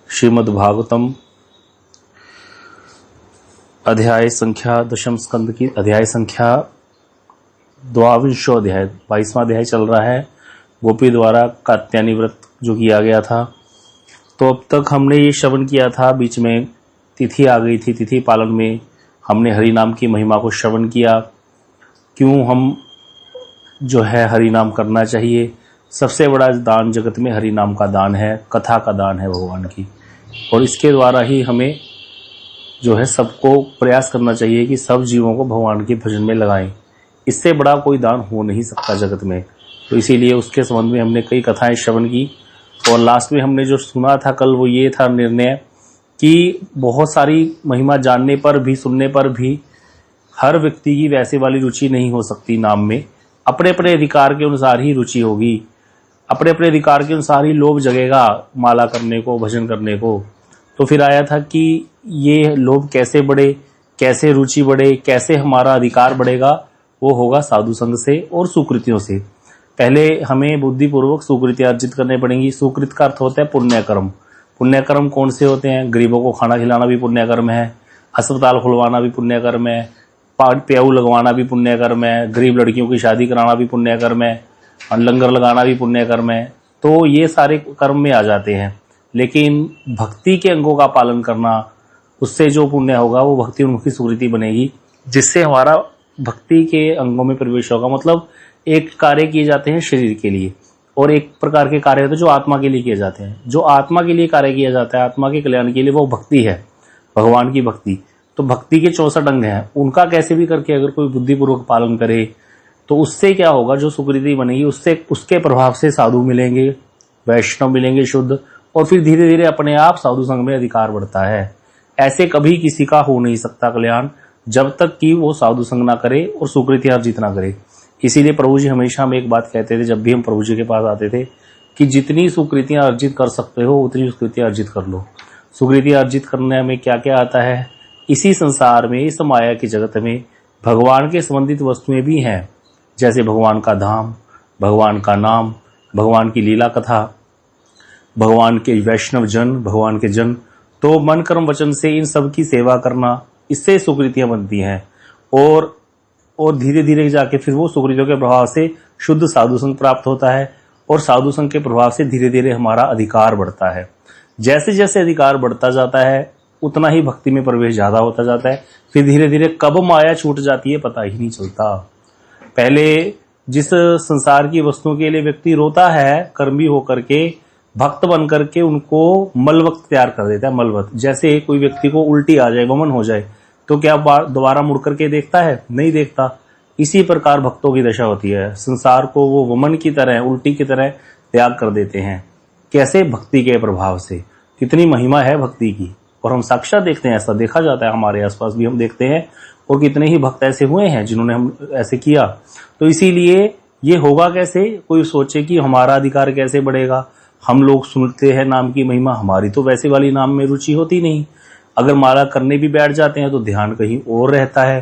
श्रीमद् भागवतम अध्याय संख्या दशम स्कंद की अध्याय संख्या 22वां अध्याय 22वां अध्याय चल रहा है। गोपी द्वारा कात्यायनी व्रत जो किया गया था, तो अब तक हमने ये श्रवण किया था। बीच में तिथि आ गई थी, तिथि पालन में हमने हरि नाम की महिमा को श्रवण किया। क्यों हम जो है हरि नाम करना चाहिए। सबसे बड़ा दान जगत में हरि नाम का दान है, कथा का दान है भगवान की, और इसके द्वारा ही हमें जो है सबको प्रयास करना चाहिए कि सब जीवों को भगवान के भजन में लगाएं। इससे बड़ा कोई दान हो नहीं सकता जगत में। तो इसीलिए उसके संबंध में हमने कई कथाएं श्रवण की, और लास्ट में हमने जो सुना था कल वो ये था निर्णय कि बहुत सारी महिमा जानने पर भी, सुनने पर भी हर व्यक्ति की वैसे वाली रुचि नहीं हो सकती नाम में। अपने अपने अधिकार के अनुसार ही रुचि होगी, अपने अपने अधिकार के अनुसार ही लोभ जगेगा माला करने को, भजन करने को। तो फिर आया था कि ये लोभ कैसे बढ़े, कैसे रुचि बढ़े, कैसे हमारा अधिकार बढ़ेगा, वो होगा साधु संग से और सुकृतियों से। पहले हमें बुद्धिपूर्वक सुकृतियां अर्जित करने पड़ेंगी। सुकृत का अर्थ होता है पुण्य कर्म। पुण्य कर्म कौन से होते हैं? गरीबों को खाना खिलाना भी पुण्य कर्म है, अस्पताल खुलवाना भी पुण्य कर्म है, प्याऊ लगवाना भी पुण्य कर्म है, गरीब लड़कियों की शादी कराना भी पुण्य कर्म है, और लंगर लगाना भी पुण्य कर्म है। तो ये सारे कर्म में आ जाते हैं। लेकिन भक्ति के अंगों का पालन करना, उससे जो पुण्य होगा वो भक्ति उन्मुखी सुकृति बनेगी, जिससे हमारा भक्ति के अंगों में प्रवेश होगा। मतलब एक कार्य किए जाते हैं शरीर के लिए, और एक प्रकार के कार्य होते हैं जो आत्मा के लिए किए जाते हैं। जो आत्मा के लिए कार्य किया जाता है, आत्मा के कल्याण के लिए, वो भक्ति है, भगवान की भक्ति। तो भक्ति के 64 अंग हैं, उनका कैसे भी करके अगर कोई बुद्धिपूर्वक पालन करे तो उससे क्या होगा, जो सुकृति बनेगी उससे, उसके प्रभाव से साधु मिलेंगे, वैष्णव मिलेंगे शुद्ध, और फिर धीरे धीरे अपने आप साधु संघ में अधिकार बढ़ता है। ऐसे कभी किसी का हो नहीं सकता कल्याण जब तक कि वो साधु संघ ना करे और सुकृति अर्जित ना करे। इसीलिए प्रभु जी हमेशा हमें एक बात कहते थे जब भी हम प्रभु जी के पास आते थे कि जितनी सुकृतियां अर्जित कर सकते हो उतनी सुकृतियां अर्जित कर लो। सुकृतियां अर्जित करने में क्या क्या आता है? इसी संसार में, इस माया के जगत में भगवान के संबंधित वस्तुएं भी हैं, जैसे भगवान का धाम, भगवान का नाम, भगवान की लीला कथा, भगवान के वैष्णव जन, भगवान के जन। तो मन कर्म वचन से इन सब की सेवा करना, इससे सुकृतियां बनती हैं, और धीरे धीरे जाके फिर वो सुकृतियों के प्रभाव से शुद्ध साधु संग प्राप्त होता है, और साधु संग के प्रभाव से धीरे धीरे हमारा अधिकार बढ़ता है। जैसे जैसे अधिकार बढ़ता जाता है उतना ही भक्ति में प्रवेश ज्यादा होता जाता है। फिर धीरे धीरे कब माया छूट जाती है पता ही नहीं चलता। पहले जिस संसार की वस्तुओं के लिए व्यक्ति रोता है, कर्मी होकर के, भक्त बन करके उनको मलवत तैयार कर देता है। मलवत, जैसे कोई व्यक्ति को उल्टी आ जाए, वमन हो जाए, तो क्या दोबारा मुड़ करके देखता है? नहीं देखता। इसी प्रकार भक्तों की दशा होती है। संसार को वो वमन की तरह, उल्टी की तरह त्याग कर देते हैं। कैसे? भक्ति के प्रभाव से। कितनी महिमा है भक्ति की, और हम साक्षात देखते हैं, ऐसा देखा जाता है, हमारे आसपास भी हम देखते हैं, और कितने ही भक्त ऐसे हुए हैं जिन्होंने हम ऐसे किया। तो इसीलिए ये होगा कैसे? कोई सोचे कि हमारा अधिकार कैसे बढ़ेगा। हम लोग सुनते हैं नाम की महिमा, हमारी तो वैसे वाली नाम में रुचि होती नहीं। अगर माला करने भी बैठ जाते हैं तो ध्यान कहीं और रहता है।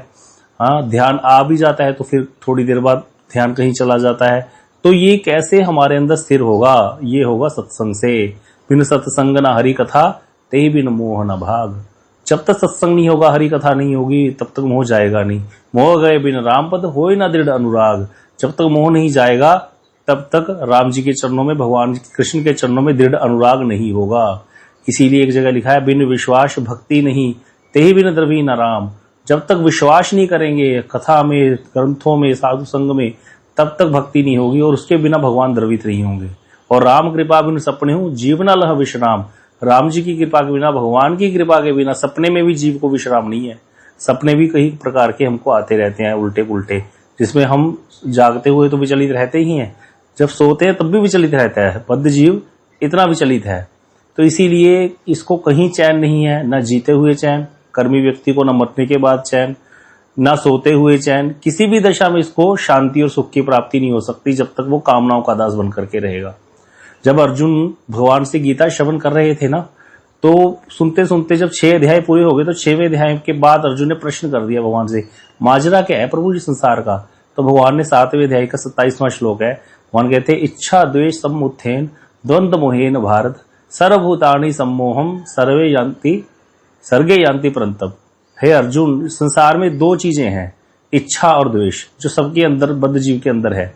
हाँ, ध्यान आ भी जाता है तो फिर थोड़ी देर बाद ध्यान कहीं चला जाता है। तो ये कैसे हमारे अंदर स्थिर होगा? ये होगा सत्संग से। बिन सत्संग न हरि कथा, ते बिन मोह न भाग। जब तक सत्संग नहीं होगा, हरि कथा नहीं होगी, तब तक मोह जाएगा नहीं। मोह गए बिन राम पद, होय न दृढ़ अनुराग। जब तक मोह नहीं जाएगा तब तक राम जी के चरणों में, भगवान कृष्ण के चरणों में दृढ़ अनुराग नहीं होगा। इसीलिए एक जगह लिखा है, बिन विश्वास भक्ति नहीं, ते बिन द्रवी न राम। जब तक विश्वास नहीं करेंगे कथा में, ग्रंथों में, साधु संग में, तब तक भक्ति नहीं होगी, और उसके बिना भगवान द्रवित नहीं होंगे। और राम कृपा बिन सपने हूं, जीवन लह विश्राम। राम जी की कृपा के बिना, भगवान की कृपा के बिना सपने में भी जीव को विश्राम नहीं है। सपने भी कई प्रकार के हमको आते रहते हैं, उल्टे पुल्टे, जिसमें हम जागते हुए तो विचलित रहते ही हैं, जब सोते हैं तब भी विचलित रहता है। बद्ध जीव इतना विचलित है। तो इसीलिए इसको कहीं चैन नहीं है, न जीते हुए चैन कर्मी व्यक्ति को, न मरने के बाद चैन, न सोते हुए चैन। किसी भी दशा में इसको शांति और सुख की प्राप्ति नहीं हो सकती जब तक वो कामनाओं का दास बन करके रहेगा। जब अर्जुन भगवान से गीता श्रवण कर रहे थे ना, तो सुनते सुनते जब 6 अध्याय पूरे हो गए, तो 6वें अध्याय के बाद अर्जुन ने प्रश्न कर दिया भगवान से, माजरा क्या है प्रभु जी संसार का? तो भगवान ने 7वें अध्याय का 27वां श्लोक है, भगवान कहते हैं, इच्छा द्वेष समुत्थेन द्वंद्व मोहेन भारत सर्वभूतानि सम्मोहम सर्गे यान्ति परंतप। हे अर्जुन, संसार में दो चीजें हैं, इच्छा और द्वेष, जो सबके अंदर, बद्ध जीव के अंदर है,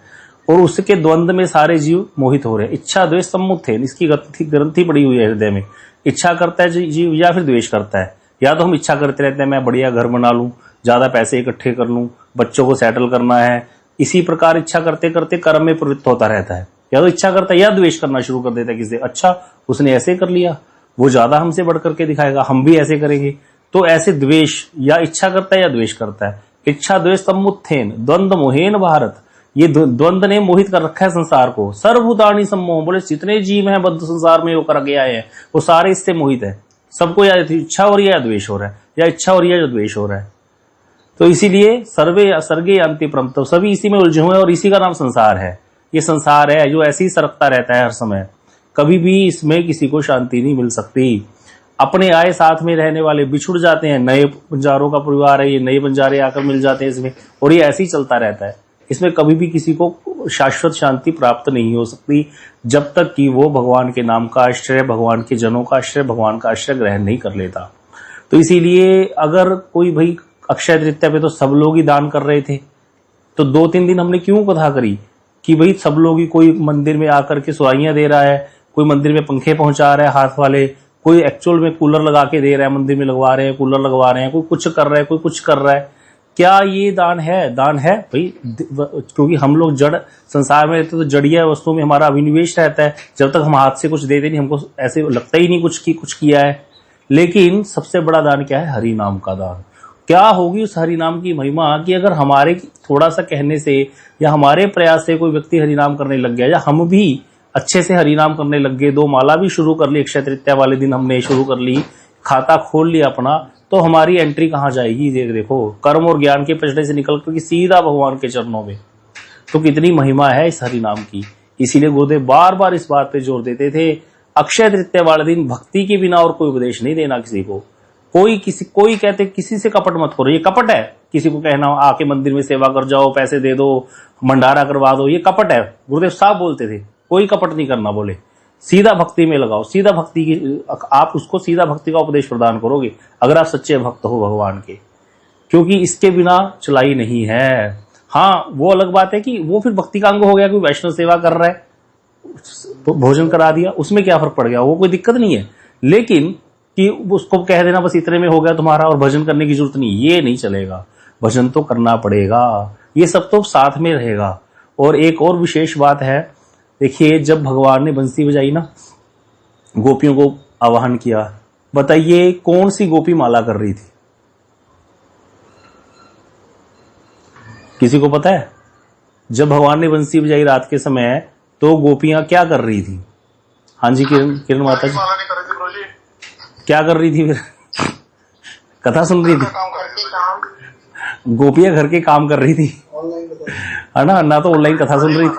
और उसके द्वंद्व में सारे जीव मोहित हो रहे हैं। इच्छा द्वेष सम्मुख है, इसकी ग्रंथि पड़ी हुई है हृदय में। इच्छा करता है जीव या फिर द्वेष करता है। या तो हम इच्छा करते रहते हैं, मैं बढ़िया घर बना लूं, ज्यादा पैसे इकट्ठे कर लूं, बच्चों को सेटल करना है, इसी प्रकार इच्छा करते करते कर्म में प्रवृत्त होता रहता है। या तो इच्छा करता है या द्वेष करना शुरू कर देता है किसी, अच्छा उसने ऐसे कर लिया, वो ज्यादा हमसे बढ़ करके दिखाएगा, हम भी ऐसे करेंगे। तो ऐसे द्वेष, या इच्छा करता है या द्वेष करता है। इच्छा द्वेष सम्मुत्थेन द्वंद्व मोहेन भारत, ये द्वंद्व ने मोहित कर रखा है संसार को। सर्वभूतानि सम्मोह, बोले जितने जीव हैं बद्ध संसार में होकर के आए हैं वो सारे इससे मोहित है। सबको या इच्छा हो रही है या द्वेष हो रहा है, या इच्छा हो रही है या द्वेष हो रहा है। तो इसीलिए सर्गे यान्ति परंतप, सभी इसी में उलझे हुए हैं और इसी का नाम संसार है। ये संसार है जो ऐसे ही सरकता रहता है हर समय, कभी भी इसमें किसी को शांति नहीं मिल सकती। अपने आए साथ में रहने वाले बिछुड़ जाते हैं, नए बंजारों का परिवार है ये, नए बंजारे आकर मिल जाते हैं इसमें, और ये ऐसे ही चलता रहता है। इसमें कभी भी किसी को शाश्वत शांति प्राप्त नहीं हो सकती जब तक कि वो भगवान के नाम का आश्रय, भगवान के जनों का आश्रय, भगवान का आश्रय ग्रहण नहीं कर लेता। तो इसीलिए अगर कोई भाई अक्षय तृतीया पे तो सब लोग ही दान कर रहे थे, तो 2-3 दिन हमने क्यों कथा करी कि भाई सब लोग ही, कोई मंदिर में आकर के सुराइयां दे रहा है, कोई मंदिर में पंखे पहुंचा रहा है हाथ वाले, कोई एक्चुअल में कूलर लगा के दे रहा है, मंदिर में लगवा रहे हैं, कूलर लगवा रहे हैं, कोई कुछ कर रहा है, कोई कुछ कर रहा है। क्या ये दान है? दान है भाई, क्योंकि हम लोग जड़ संसार में रहते तो जड़िया वस्तुओं में हमारा अभिनिवेश रहता है। जब तक हम हाथ से कुछ देते नहीं, हमको ऐसे लगता ही नहीं कुछ किया है। लेकिन सबसे बड़ा दान क्या है? हरि नाम का दान। क्या होगी उस हरि नाम की महिमा कि अगर हमारे थोड़ा सा कहने से या हमारे प्रयास से कोई व्यक्ति हरि नाम करने लग गया, या हम भी अच्छे से हरि नाम करने लग गए, 2 माला भी शुरू कर ली, अक्षय तृतीया वाले दिन हमने शुरू कर ली, खाता खोल लिया अपना, तो हमारी एंट्री कहाँ जाएगी? देखो, कर्म और ज्ञान के पचड़े से निकल कर सीधा भगवान के चरणों में। तो कितनी महिमा है इस हरि नाम की। इसीलिए गुरुदेव बार बार इस बात पे जोर देते थे, अक्षय तृतीया वाले दिन भक्ति के बिना और कोई उपदेश नहीं देना किसी को। कोई कहते किसी से कपट मत करो, ये कपट है। किसी को कहना आके मंदिर में सेवा कर जाओ, पैसे दे दो, भंडारा करवा दो, ये कपट है। गुरुदेव साहब बोलते थे कोई कपट नहीं करना, बोले सीधा भक्ति में लगाओ, सीधा भक्ति की, आप उसको सीधा भक्ति का उपदेश प्रदान करोगे अगर आप सच्चे भक्त हो भगवान के, क्योंकि इसके बिना चलाई नहीं है। हाँ, वो अलग बात है कि वो फिर भक्ति का अंग हो गया, कोई वैष्णव सेवा कर रहा है, भोजन करा दिया, उसमें क्या फर्क पड़ गया, वो कोई दिक्कत नहीं है। लेकिन कि उसको कह देना बस इतने में हो गया तुम्हारा और भजन करने की जरूरत नहीं, ये नहीं चलेगा। भजन तो करना पड़ेगा, ये सब तो साथ में रहेगा। और एक और विशेष बात है, देखिए जब भगवान ने बंसी बजाई ना, गोपियों को आवाहन किया, बताइए कौन सी गोपी माला कर रही थी? किसी को पता है? जब भगवान ने बंसी बजाई रात के समय, तो गोपियां क्या कर रही थी? हाँ जी किरण माता जी, क्या कर रही थी फिर? कथा सुन रही थी? गोपियां घर के काम कर रही थी, है ना तो ऑनलाइन कथा सुन रही थी,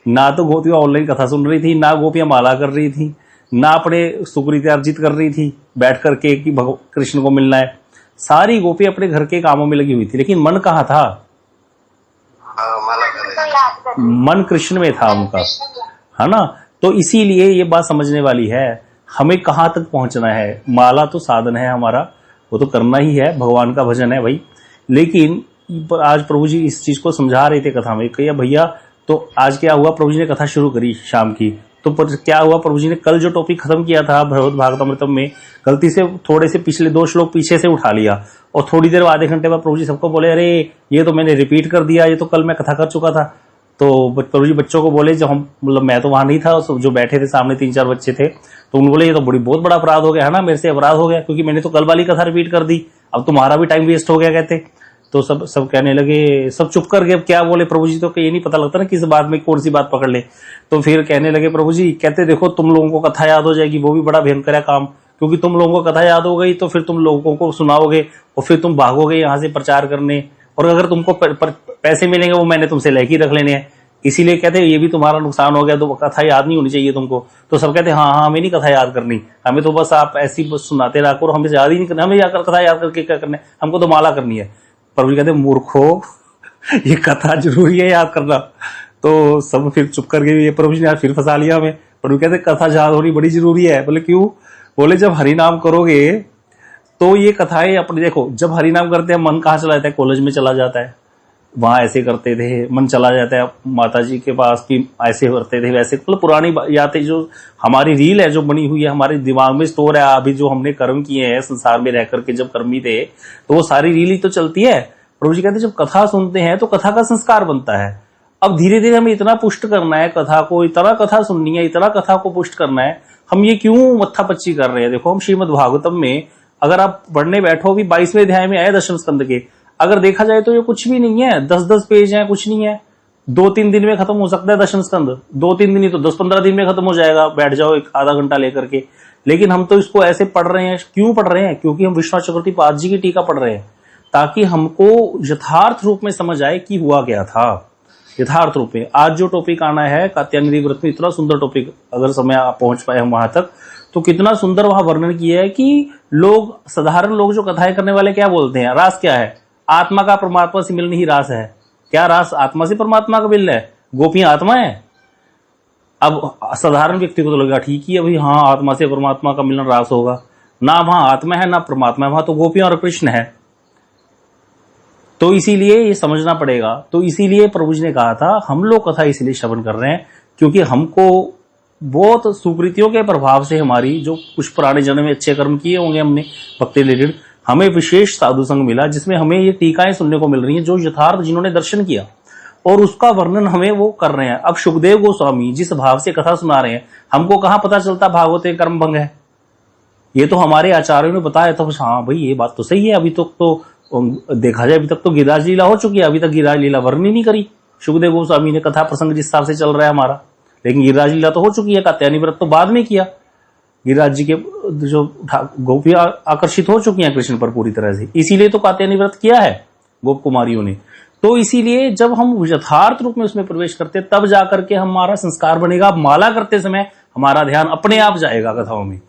ना तो गोपियां ऑनलाइन कथा सुन रही थी, ना गोपियां माला कर रही थी, ना अपने सुकृति अर्जित कर रही थी बैठ करके कि कृष्ण को मिलना है। सारी गोपियां अपने घर के कामों में लगी हुई थी, लेकिन मन कहाँ था? मन कृष्ण में था उनका, है ना। तो इसीलिए ये बात समझने वाली है, हमें कहाँ तक पहुंचना है। माला तो साधन है हमारा, वो तो करना ही है, भगवान का भजन है भाई। लेकिन आज प्रभु जी इस चीज को समझा रहे थे कथा में, कहिए भैया तो आज क्या हुआ, प्रभु जी ने कथा शुरू करी शाम की, तो क्या हुआ, प्रभु जी ने कल जो टॉपिक खत्म किया था भगवत भागवतमृतम में, गलती से थोड़े से पिछले 2 श्लोक पीछे से उठा लिया, और थोड़ी देर आधे घंटे बाद प्रभु जी सबको बोले, अरे ये तो मैंने रिपीट कर दिया, ये तो कल मैं कथा कर चुका था। तो प्रभु जी बच्चों को बोले, जब हम मतलब मैं तो वहां नहीं था, जो बैठे थे सामने 3-4 बच्चे थे, तो उन्होंने बोले ये तो बहुत बड़ा अपराध हो गया है ना, मेरे से अपराध हो गया, क्योंकि मैंने तो कल वाली कथा रिपीट कर दी, अब तुम्हारा भी टाइम वेस्ट हो गया कहते। तो सब कहने लगे, सब चुप कर गए, अब क्या बोले प्रभु जी, तो ये नहीं पता लगता ना किस बात में कौन सी बात पकड़ ले। तो फिर कहने लगे प्रभु जी, कहते देखो तुम लोगों को कथा याद हो जाएगी, वो भी बड़ा भयंकर है काम, क्योंकि तुम लोगों को कथा याद हो गई तो फिर तुम लोगों को सुनाओगे और फिर तुम भागोगे यहाँ से प्रचार करने, और अगर तुमको पैसे मिलेंगे वो मैंने तुमसे लेके रख लेने हैं, इसीलिए कहते हैं ये भी तुम्हारा नुकसान हो गया, तो कथा याद नहीं होनी चाहिए तुमको। तो सब कहते हैं हाँ हमें नहीं कथा याद करनी, हमें तो बस आप ऐसी बस सुनाते रखो, और हमें याद ही नहीं करना, हमें कथा याद करके क्या करना है, हमको तो माला करनी है। प्रभु जी कहते मूर्खो, ये कथा जरूरी है याद करना। तो सब फिर चुप कर गए, ये प्रभु जी ने फिर फंसा लिया हमें। प्रभु कहते कथा याद होनी बड़ी जरूरी है। बोले क्यों? बोले जब हरि नाम करोगे तो ये कथाएं अपने, देखो जब हरि नाम करते हैं मन कहाँ चला जाता है? कॉलेज में चला जाता है, वहां ऐसे करते थे, मन चला जाता है माता जी के पास की ऐसे करते थे वैसे, मतलब पुरानी यादें जो हमारी रील है जो बनी हुई है हमारे दिमाग में स्टोर है। अभी जो हमने कर्म किए हैं संसार में रह करके जब कर्मी थे तो वो सारी रील ही तो चलती है। प्रभु जी कहते जब कथा सुनते हैं तो कथा का संस्कार बनता है। अब धीरे धीरे हमें इतना पुष्ट करना है कथा को, इतना कथा सुननी है, इतना कथा को पुष्ट करना है। हम ये क्यों मत्था पच्ची कर रहे हैं? देखो हम श्रीमद् भागवतम में अगर आप पढ़ने बैठो, भी 22वें अध्याय में आए दशम स्कंद के, अगर देखा जाए तो ये कुछ भी नहीं है, 10-10 पेज है, कुछ नहीं है। 2-3 दिन में खत्म हो सकता है दशम स्कंद, 2-3 दिन ही तो 10-15 दिन में खत्म हो जाएगा, बैठ जाओ एक आधा घंटा लेकर के। लेकिन हम तो इसको ऐसे पढ़ रहे हैं। क्यों पढ़ रहे हैं? क्योंकि हम विश्वनाथ चक्रवर्ती पाद जी की टीका पढ़ रहे हैं, ताकि हमको यथार्थ रूप में समझ आए कि हुआ क्या था यथार्थ रूप में। आज जो टॉपिक आना है कात्यायनी व्रत में, इतना सुंदर टॉपिक, अगर समय आप पहुंच पाए हम वहां तक, तो कितना सुंदर वहां वर्णन किया है कि लोग, साधारण लोग जो कथाएं करने वाले क्या बोलते हैं? रास क्या है? आत्मा का परमात्मा से मिलने ही रास है। क्या रास आत्मा से परमात्मा का मिलना है? गोपियां आत्मा है। अब साधारण व्यक्ति को तो लगेगा ठीक ही है भाई, हाँ आत्मा से परमात्मा का मिलन रास होगा। ना वहां आत्मा है ना परमात्मा है, वहां तो गोपियां और कृष्ण है। तो इसीलिए ये समझना पड़ेगा। तो इसीलिए प्रभु जी ने कहा था हम लोग कथा इसलिए श्रवण कर रहे हैं क्योंकि हमको बहुत सुकृतियों के प्रभाव से, हमारी जो कुछ पुराने जन्म में अच्छे कर्म किए होंगे हमने भक्ति रिलेटेड, हमें विशेष साधु संग मिला जिसमें हमें ये टीकाएं सुनने को मिल रही हैं जो यथार्थ जिन्होंने दर्शन किया और उसका वर्णन हमें वो कर रहे हैं। अब सुखदेव गोस्वामी जिस भाव से कथा सुना रहे हैं, हमको कहां पता चलता भागवत एक कर्म भंग है? ये तो हमारे आचार्यों ने बताया था। हाँ भाई ये बात तो सही है। अभी तक तो देखा जाए, अभी तक तो गिरिराज लीला हो चुकी है, अभी तक गिरिराज लीला वर्णन ही नहीं करी सुखदेव गोस्वामी ने। कथा प्रसंग जिस हिसाब से चल रहा है हमारा, लेकिन गिरिराज लीला तो हो चुकी है, कात्यायनी व्रत तो बाद में किया। गिरिराज जी के जो गोपियां आकर्षित हो चुकी हैं कृष्ण पर पूरी तरह से, इसीलिए तो कात्यायनी व्रत किया है गोप कुमारियों ने। तो इसीलिए जब हम यथार्थ रूप में उसमें प्रवेश करते तब जाकर के हमारा संस्कार बनेगा। माला करते समय हमारा ध्यान अपने आप जाएगा कथाओं में,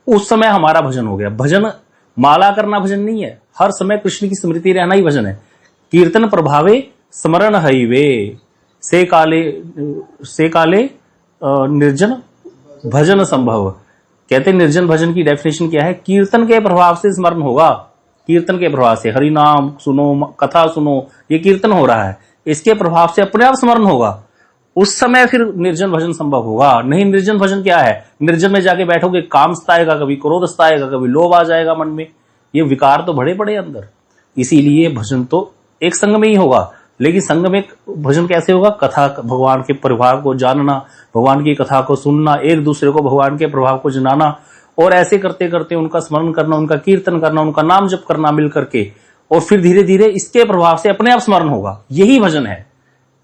उस समय हमारा भजन हो गया। भजन माला करना भजन नहीं है, हर समय कृष्ण की स्मृति रहना ही भजन है। कीर्तन प्रभावे स्मरण हईवे से काले निर्जन भजन संभव। कहते निर्जन भजन की डेफिनेशन क्या है? कीर्तन के प्रभाव से स्मरण होगा। कीर्तन के प्रभाव से, हरि नाम सुनो, कथा सुनो, ये कीर्तन हो रहा है, इसके प्रभाव से अपने आप स्मरण होगा। उस समय फिर निर्जन भजन संभव होगा। नहीं, निर्जन भजन क्या है? निर्जन में जाके बैठोगे, काम सताएगा, कभी क्रोध सताएगा, कभी लोभ आ जाएगा मन में, ये विकार तो बड़े बड़े अंदर। इसीलिए भजन तो एक संग में ही होगा। लेकिन संग में भजन कैसे होगा? कथा, भगवान के प्रभाव को जानना, भगवान की कथा को सुनना, एक दूसरे को भगवान के प्रभाव को जनाना, और ऐसे करते करते उनका स्मरण करना, उनका कीर्तन करना, उनका नाम जप करना मिल करके, और फिर धीरे धीरे इसके प्रभाव से अपने आप स्मरण होगा। यही भजन है।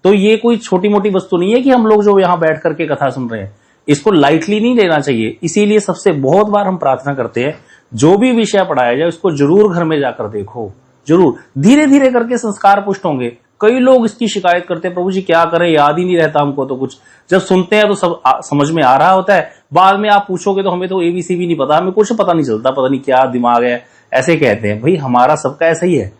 तो ये कोई छोटी मोटी वस्तु नहीं है कि हम लोग जो यहाँ बैठ करके कथा सुन रहे हैं, इसको लाइटली नहीं लेना चाहिए। इसीलिए सबसे बहुत बार हम प्रार्थना करते हैं जो भी विषय पढ़ाया जाए उसको जरूर घर में जाकर देखो, जरूर। धीरे धीरे करके संस्कार पुष्ट होंगे। कई लोग इसकी शिकायत करते हैं, प्रभु जी क्या करें, याद ही नहीं रहता हमको तो कुछ। जब सुनते हैं तो सब समझ में आ रहा होता है, बाद में आप पूछोगे तो हमें तो एबीसी भी नहीं पता, हमें कुछ पता नहीं चलता, पता नहीं क्या दिमाग है, ऐसे कहते हैं। भाई हमारा सबका ऐसा ही है,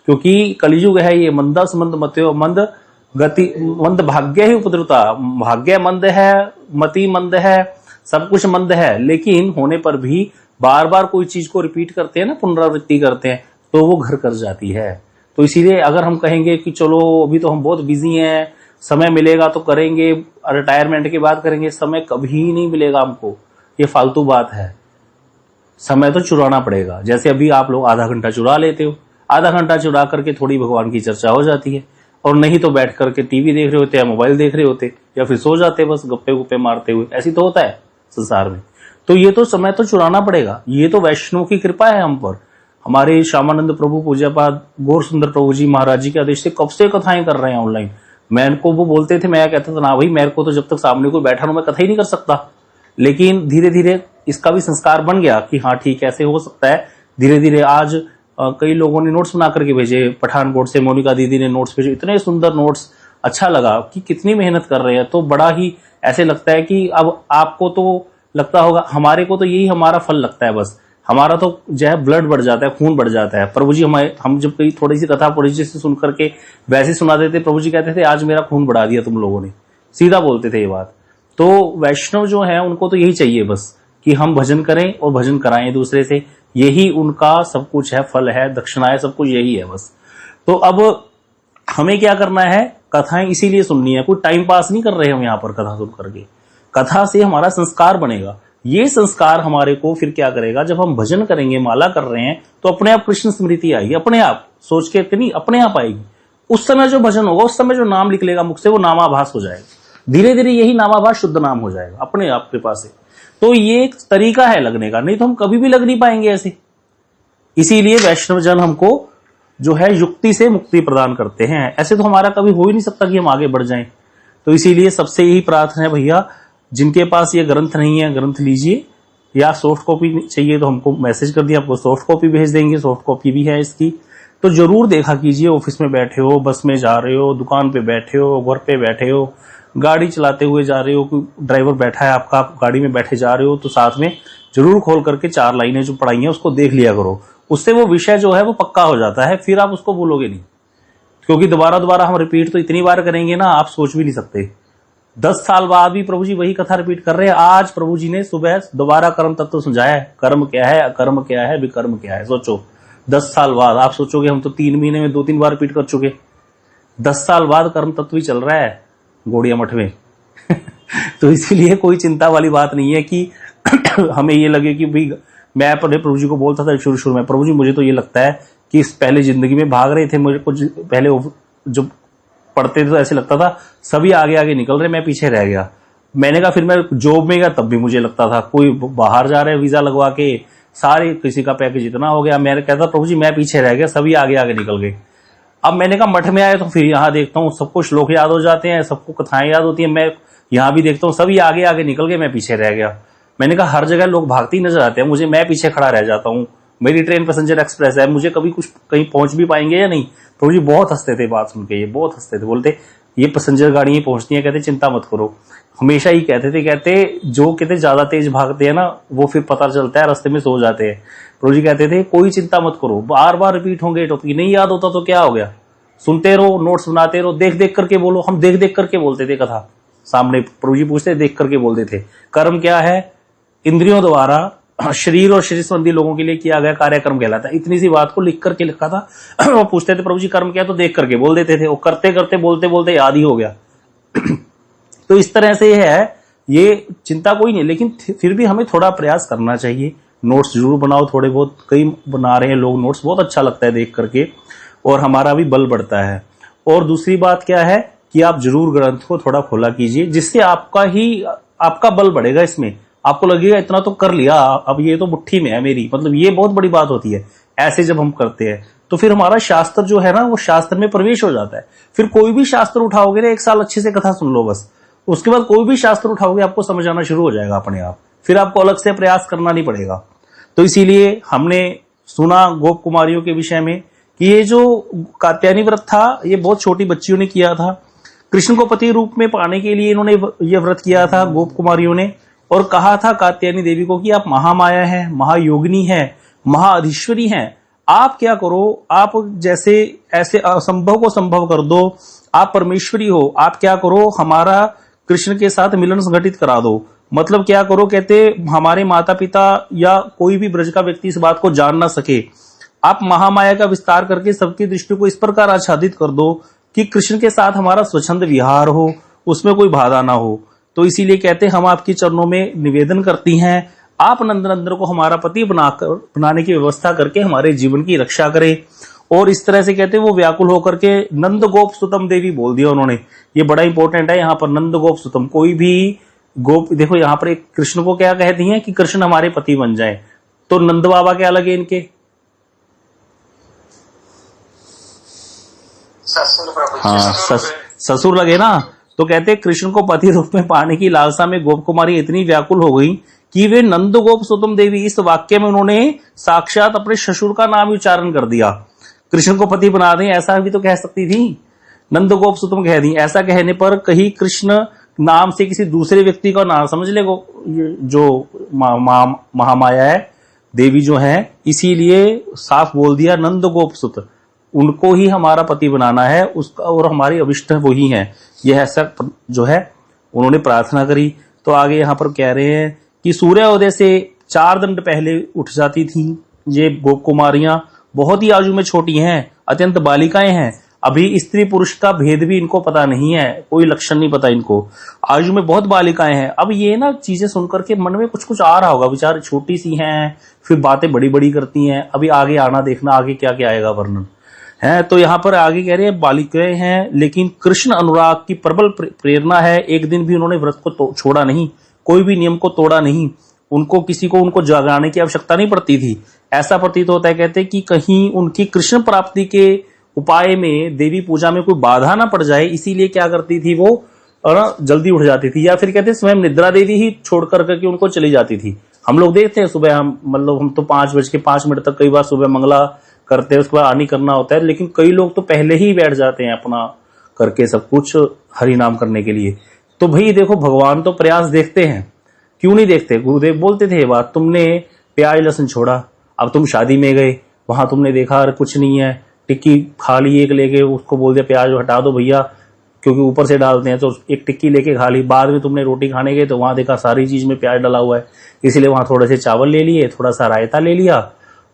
क्योंकि कलयुग है ये। मंदा संबंध मत्यो मंद गति मंद भाग्य ही उपद्रुता। भाग्य मंद है, मति मंद है, सब कुछ मंद है, लेकिन होने पर भी बार बार कोई चीज को रिपीट करते हैं ना, पुनरावृत्ति करते हैं, तो वो घर कर जाती है। तो इसीलिए अगर हम कहेंगे कि चलो अभी तो हम बहुत बिजी हैं, समय मिलेगा तो करेंगे, रिटायरमेंट के बाद करेंगे, समय कभी नहीं मिलेगा हमको, ये फालतू बात है। समय तो चुराना पड़ेगा। जैसे अभी आप लोग आधा घंटा चुरा लेते हो, आधा घंटा चुरा करके थोड़ी भगवान की चर्चा हो जाती है, और नहीं तो बैठ करके टीवी देख रहे होते या मोबाइल देख रहे होते, या फिर सो जाते बस गप्पे गुप्पे मारते हुए। ऐसी तो होता है संसार में। तो ये तो समय तो चुराना पड़ेगा। ये तो वैष्णव की कृपा है हम पर। हमारे श्यामानंद प्रभु पूज्यपाद गौर सुंदर प्रभु जी महाराज जी के आदेश से कब से कथाएं कर रहे हैं ऑनलाइन। मैं को वो बोलते थे, मैं कहता था ना भाई, मेरे को तो जब तक सामने कोई बैठा ना मैं कथा ही नहीं कर सकता। लेकिन धीरे धीरे इसका भी संस्कार बन गया कि हाँ ठीक ऐसे हो सकता है। धीरे धीरे आज कई लोगों ने नोट्स बना करके भेजे, पठानकोट से मोनिका दीदी ने नोट्स भेजे, इतने सुंदर नोट्स। अच्छा लगा कि कितनी मेहनत कर रहे हैं। तो बड़ा ही ऐसे लगता है कि अब आपको तो लगता होगा, हमारे को तो यही हमारा फल लगता है बस। हमारा तो जो है ब्लड बढ़ जाता है, खून बढ़ जाता है। प्रभु जी हम जब कहीं थोड़ी सी कथा प्रभु जी से सुन करके वैसे सुना देते, प्रभु जी कहते थे आज मेरा खून बढ़ा दिया तुम लोगों ने, सीधा बोलते थे ये बात। तो वैष्णव जो है उनको तो यही चाहिए बस कि हम भजन करें और भजन कराएं दूसरे से, यही उनका सब कुछ है, फल है, दक्षिणा है, सब कुछ यही है बस। तो अब हमें क्या करना है, कथाएं इसीलिए सुननी है, कोई टाइम पास नहीं कर रहे हम यहाँ पर कथा सुन करके। कथा से हमारा संस्कार बनेगा, ये संस्कार हमारे को फिर क्या करेगा, जब हम भजन करेंगे, माला कर रहे हैं, तो अपने आप कृष्ण स्मृति आएगी, अपने आप सोच के नहीं, अपने आप आएगी। उस समय जो भजन होगा, उस समय जो नाम निकलेगा मुख से, वो नामाभास हो जाएगा। धीरे धीरे यही नामाभास शुद्ध नाम हो जाएगा अपने आप कृपा से। तो ये एक तरीका है लगने का, नहीं तो हम कभी भी लग नहीं पाएंगे ऐसे। इसीलिए वैष्णव जन हमको जो है युक्ति से मुक्ति प्रदान करते हैं, ऐसे तो हमारा कभी हो ही नहीं सकता कि हम आगे बढ़ जाएं। तो इसीलिए सबसे यही प्रार्थना है भैया, जिनके पास ये ग्रंथ नहीं है ग्रंथ लीजिए, या सॉफ्ट कॉपी चाहिए तो हमको मैसेज कर दिया, आपको सॉफ्ट कॉपी भेज देंगे, सॉफ्ट कॉपी भी है इसकी। तो जरूर देखा कीजिए, ऑफिस में बैठे हो, बस में जा रहे हो, दुकान पे बैठे हो, घर पे बैठे हो, गाड़ी चलाते हुए जा रहे हो, कोई ड्राइवर बैठा है आपका, गाड़ी में बैठे जा रहे हो, तो साथ में जरूर खोल करके 4 लाइनें जो पढ़ाई हैं उसको देख लिया करो। उससे वो विषय जो है वो पक्का हो जाता है, फिर आप उसको भूलोगे नहीं। क्योंकि दोबारा दोबारा हम रिपीट तो इतनी बार करेंगे ना, आप सोच भी नहीं सकते। 10 साल बाद भी प्रभु जी वही कथा रिपीट कर रहे हैं। आज प्रभु जी ने सुबह दोबारा कर्म तत्व समझाया है, कर्म क्या है, अकर्म क्या है, विकर्म क्या है। सोचो 10 साल बाद, आप सोचोगे हम तो 3 महीने में 2-3 बार रिपीट कर चुके, 10 साल बाद कर्म तत्व ही चल रहा है गोड़िया मठ में। तो इसीलिए कोई चिंता वाली बात नहीं है कि हमें ये लगे कि भाई, मैं अपने प्रभु जी को बोलता था शुरू में, प्रभु जी मुझे तो ये लगता है कि इस पहले जिंदगी में भाग रहे थे, मुझे कुछ पहले जो पढ़ते थे तो ऐसे लगता था सभी आगे आगे निकल रहे, मैं पीछे रह गया। मैंने कहा फिर मैं जॉब में गया तब भी मुझे लगता था कोई बाहर जा रहे वीजा लगवा के, सारे किसी का पैकेज इतना हो गया, मैं कहता प्रभु जी मैं पीछे रह गया, सभी आगे आगे निकल गए। अब मैंने कहा मठ में आए तो फिर यहाँ देखता हूँ सबको श्लोक याद हो जाते हैं, सबको कथाएं याद होती है, मैं यहाँ भी देखता हूँ सभी आगे आगे निकल गए, मैं पीछे रह गया। मैंने कहा हर जगह लोग भागते ही नजर आते हैं, मुझे मैं पीछे खड़ा रह जाता हूँ। मेरी ट्रेन पैसेंजर एक्सप्रेस है, मुझे कभी कुछ कहीं पहुंच भी पाएंगे या नहीं। प्रभु जी बहुत हंसते थे बात सुन के, ये बहुत हंसते थे, बोलते ये पैसेंजर गाड़ियां पहुंचती हैं, कहते चिंता मत करो। हमेशा ही कहते थे, कहते जो कहते ज्यादा तेज भागते हैं ना, वो फिर पता चलता है रास्ते में सो जाते हैं। प्रभु जी कहते थे कोई चिंता मत करो, बार बार रिपीट होंगे, टॉपिक नहीं याद होता तो क्या हो गया, सुनते रहो, नोट्स बनाते रहो, देख देख करके बोलो। हम देख देख करके बोलते थे कथा, सामने प्रभु जी पूछते देख करके बोलते थे। कर्म क्या है, इंद्रियों द्वारा शरीर और शरीर संबंधी लोगों के लिए किया गया कार्यक्रम कहलाता है। इतनी सी बात को लिख करके लिखा था। वो पूछते थे प्रभु जी कर्म क्या, तो देख करके बोल देते थे, वो करते करते बोलते बोलते याद ही हो गया। तो इस तरह से है, ये चिंता कोई नहीं, लेकिन फिर भी हमें थोड़ा प्रयास करना चाहिए। नोट्स जरूर बनाओ, थोड़े बहुत, कई बना रहे हैं लोग नोट्स, बहुत अच्छा लगता है देख करके, और हमारा भी बल बढ़ता है। और दूसरी बात क्या है कि आप जरूर ग्रंथ को थोड़ा खोला कीजिए, जिससे आपका बल बढ़ेगा। इसमें आपको लगेगा इतना तो कर लिया, अब ये तो मुट्ठी में है मेरी, मतलब ये बहुत बड़ी बात होती है। ऐसे जब हम करते हैं तो फिर हमारा शास्त्र जो है ना, वो शास्त्र में प्रवेश हो जाता है। फिर कोई भी शास्त्र उठाओगे ना, 1 साल अच्छे से कथा सुन लो बस, उसके बाद कोई भी शास्त्र उठाओगे आपको समझ आना शुरू हो जाएगा अपने आप, फिर आपको अलग से प्रयास करना नहीं पड़ेगा। तो इसीलिए हमने सुना गोप कुमारियों के विषय में कि ये जो कात्यायनी व्रत था, ये बहुत छोटी बच्चियों ने किया था। कृष्ण को पति रूप में पाने के लिए इन्होंने ये व्रत किया था गोप कुमारियों ने, और कहा था कात्यायनी देवी को कि आप महामाया हैं, महायोगिनी हैं, महाअधीश्वरी हैं, आप क्या करो, आप जैसे ऐसे असंभव को संभव कर दो, आप परमेश्वरी हो, आप क्या करो, हमारा कृष्ण के साथ मिलन संगठित करा दो। मतलब क्या करो, कहते हमारे माता पिता या कोई भी ब्रज का व्यक्ति इस बात को जान ना सके, आप महामाया का विस्तार करके सबकी दृष्टि को इस प्रकार आच्छादित कर दो कि कृष्ण के साथ हमारा स्वच्छंद विहार हो, उसमें कोई बाधा ना हो। तो इसीलिए कहते हम आपके चरणों में निवेदन करती हैं, आप नंदनंदन को हमारा पति बनाने की व्यवस्था करके हमारे जीवन की रक्षा करें। और इस तरह से कहते वो व्याकुल होकर के नंद गोप सुतम देवी बोल दिया उन्होंने। ये बड़ा इंपॉर्टेंट है यहाँ पर, नंद गोप सुतम। कोई भी गोप, देखो यहाँ पर एक कृष्ण को क्या कहती हैं कि कृष्ण हमारे पति बन जाए, तो नंद बाबा क्या लगे इनके, ससुर लगे ना। तो कहते कृष्ण को पति रूप में पाने की लालसा में गोप कुमारी इतनी व्याकुल हो गई कि वे नंद गोप सुतम देवी, इस वाक्य में उन्होंने साक्षात अपने ससुर का नाम उच्चारण कर दिया। कृष्ण को पति बना दें ऐसा भी तो कह सकती थी, नंद गोप सुतम कह दी। ऐसा कहने पर कहीं कृष्ण नाम से किसी दूसरे व्यक्ति का नाम समझ ले, जो महामाया है देवी जो है, इसीलिए साफ बोल दिया नंद गोप सुत, उनको ही हमारा पति बनाना है, उसका और हमारी अभिष्ट वही है। यह ऐसा जो है उन्होंने प्रार्थना करी। तो आगे यहाँ पर कह रहे हैं कि सूर्योदय से 4 दंड पहले उठ जाती थी ये गोप कुमारियां, बहुत ही आयु में छोटी हैं, अत्यंत बालिकाएं हैं, अभी स्त्री पुरुष का भेद भी इनको पता नहीं है, कोई लक्षण नहीं पता इनको, आयु में बहुत बालिकाएं हैं। अब ये ना चीजें सुनकर के मन में कुछ कुछ आ रहा होगा, बेचारी छोटी सी हैं, फिर बातें बड़ी बड़ी करती हैं। अभी आगे आना देखना आगे क्या क्या आएगा वर्णन है। तो यहाँ पर आगे कह रहे हैं बालिकाएं हैं, लेकिन कृष्ण अनुराग की प्रबल प्रेरणा है। एक दिन भी उन्होंने व्रत को छोड़ा नहीं, कोई भी नियम को तोड़ा नहीं, उनको किसी को उनको जगाने की आवश्यकता नहीं पड़ती थी। ऐसा प्रतीत होता है, कहते कि कहीं उनकी कृष्ण प्राप्ति के उपाय में, देवी पूजा में कोई बाधा ना पड़ जाए, इसीलिए क्या करती थी वो जल्दी उठ जाती थी, या फिर कहते स्वयं निद्रा देवी ही छोड़ करके उनको चली जाती थी। हम लोग देखते हैं सुबह, हम तो 5:05 तक कई बार सुबह मंगला करते हैं, उसके बाद आनी करना होता है, लेकिन कई लोग तो पहले ही बैठ जाते हैं अपना करके सब कुछ हरि नाम करने के लिए। तो भाई देखो, भगवान तो प्रयास देखते हैं, क्यों नहीं देखते। गुरुदेव बोलते थे ये बात, तुमने प्याज लहसुन छोड़ा, अब तुम शादी में गए, वहां तुमने देखा अरे कुछ नहीं है, टिक्की खा ली एक लेके, उसको बोल दिया प्याज हटा दो भैया, क्योंकि ऊपर से डालते हैं, तो एक टिक्की लेके खा ली। बाद में तुमने रोटी खाने गए तो वहां देखा सारी चीज में प्याज डाला हुआ है, इसलिए वहां थोड़े से चावल ले लिए, थोड़ा सा रायता ले लिया,